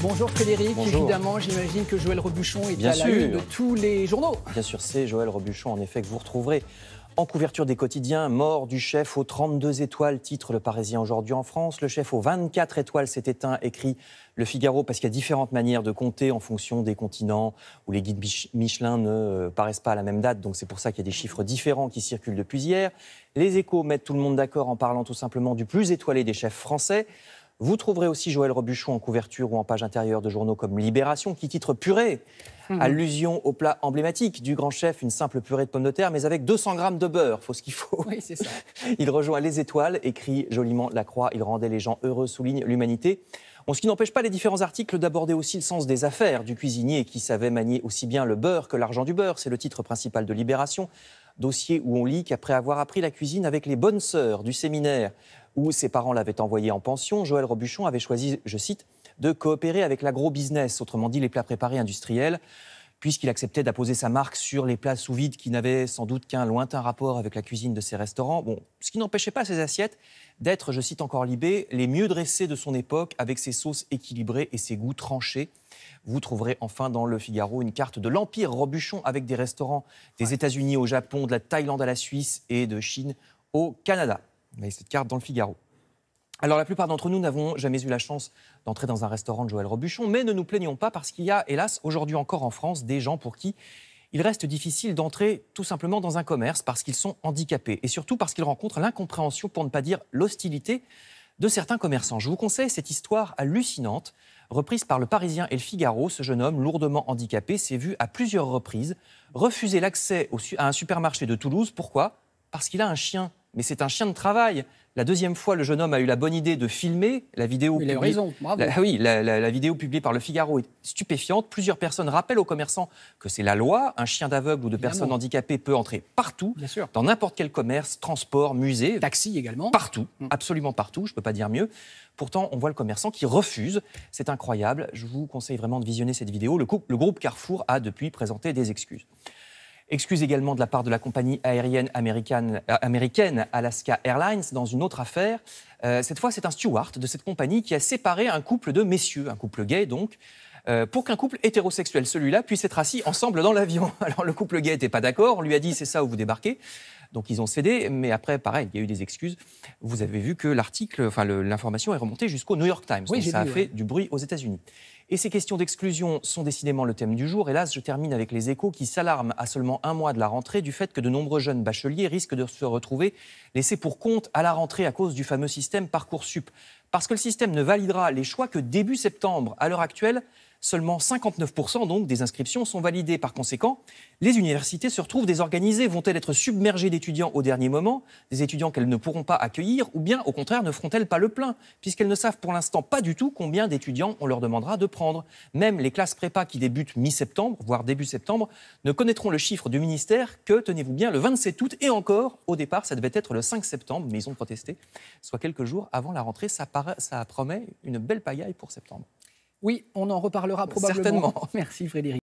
Bonjour Frédéric, Bonjour. Évidemment, j'imagine que Joël Robuchon est Bien à la sûr. une de tous les journaux. Bien sûr, c'est Joël Robuchon, en effet, que vous retrouverez en couverture des quotidiens. Mort du chef aux 32 étoiles, titre Le Parisien aujourd'hui en France. Le chef aux 24 étoiles s'est éteint, écrit Le Figaro, parce qu'il y a différentes manières de compter en fonction des continents où les guides Michelin ne paraissent pas à la même date. Donc c'est pour ça qu'il y a des chiffres différents qui circulent depuis hier. Les Échos mettent tout le monde d'accord en parlant tout simplement du plus étoilé des chefs français. Vous trouverez aussi Joël Robuchon en couverture ou en page intérieure de journaux comme Libération, qui titre Purée. Allusion au plat emblématique du grand chef, une simple purée de pommes de terre, mais avec 200 grammes de beurre, faut ce qu'il faut. Oui, c'est ça. Il rejoint Les Étoiles, écrit joliment Lacroix, il rendait les gens heureux, souligne l'Humanité. Bon, ce qui n'empêche pas les différents articles d'aborder aussi le sens des affaires du cuisinier qui savait manier aussi bien le beurre que l'argent du beurre. C'est le titre principal de Libération. Dossier où on lit qu'après avoir appris la cuisine avec les bonnes sœurs du séminaire où ses parents l'avaient envoyé en pension, Joël Robuchon avait choisi, je cite, de coopérer avec l'agro-business, autrement dit les plats préparés industriels, puisqu'il acceptait d'apposer sa marque sur les plats sous vide qui n'avaient sans doute qu'un lointain rapport avec la cuisine de ses restaurants. Bon, ce qui n'empêchait pas ces assiettes d'être, je cite encore Libé, les mieux dressées de son époque, avec ses sauces équilibrées et ses goûts tranchés. Vous trouverez enfin dans Le Figaro une carte de l'Empire Robuchon avec des restaurants des États-Unis au Japon, de la Thaïlande à la Suisse et de Chine au Canada. Vous avez cette carte dans Le Figaro. Alors la plupart d'entre nous n'avons jamais eu la chance d'entrer dans un restaurant de Joël Robuchon, mais ne nous plaignons pas parce qu'il y a, hélas, aujourd'hui encore en France, des gens pour qui il reste difficile d'entrer tout simplement dans un commerce parce qu'ils sont handicapés et surtout parce qu'ils rencontrent l'incompréhension, pour ne pas dire l'hostilité, de certains commerçants. Je vous conseille cette histoire hallucinante, reprise par Le Parisien et Le Figaro. Ce jeune homme, lourdement handicapé, s'est vu à plusieurs reprises refuser l'accès à un supermarché de Toulouse. Pourquoi ? Parce qu'il a un chien. Mais c'est un chien de travail. La deuxième fois, le jeune homme a eu la bonne idée de filmer la vidéo. Il a eu raison, bravo. La vidéo publiée par Le Figaro est stupéfiante. Plusieurs personnes rappellent aux commerçants que c'est la loi. Un chien d'aveugle ou de personne handicapée peut entrer partout, Bien sûr. dans n'importe quel commerce, transport, musée. Taxi également. Partout, absolument partout, je ne peux pas dire mieux. Pourtant, on voit le commerçant qui refuse. C'est incroyable. Je vous conseille vraiment de visionner cette vidéo. Le groupe Carrefour a depuis présenté des excuses. Excuses également de la part de la compagnie aérienne américaine Alaska Airlines dans une autre affaire. Cette fois, c'est un steward de cette compagnie qui a séparé un couple de messieurs, un couple gay donc, pour qu'un couple hétérosexuel, celui-là, puisse être assis ensemble dans l'avion. Alors le couple gay n'était pas d'accord, on lui a dit c'est ça où vous débarquez. Donc ils ont cédé, mais après, pareil, il y a eu des excuses. Vous avez vu que l'information est remontée jusqu'au New York Times. Oui, donc ça a fait du bruit aux États-Unis. Et ces questions d'exclusion sont décidément le thème du jour. Hélas, je termine avec les Échos qui s'alarment à seulement un mois de la rentrée du fait que de nombreux jeunes bacheliers risquent de se retrouver laissés pour compte à la rentrée à cause du fameux système Parcoursup. Parce que le système ne validera les choix que début septembre. À l'heure actuelle, seulement 59% donc des inscriptions sont validées. Par conséquent, les universités se retrouvent désorganisées. Vont-elles être submergées d'étudiants au dernier moment, des étudiants qu'elles ne pourront pas accueillir, ou bien, au contraire, ne feront-elles pas le plein, puisqu'elles ne savent pour l'instant pas du tout combien d'étudiants on leur demandera de prendre. Même les classes prépa qui débutent mi-septembre, voire début septembre, ne connaîtront le chiffre du ministère que, tenez-vous bien, le 27 août. Et encore, au départ, ça devait être le 5 septembre, mais ils ont protesté, soit quelques jours avant la rentrée. Ça promet une belle pagaille pour septembre. Oui, on en reparlera probablement. Certainement. Merci Frédéric.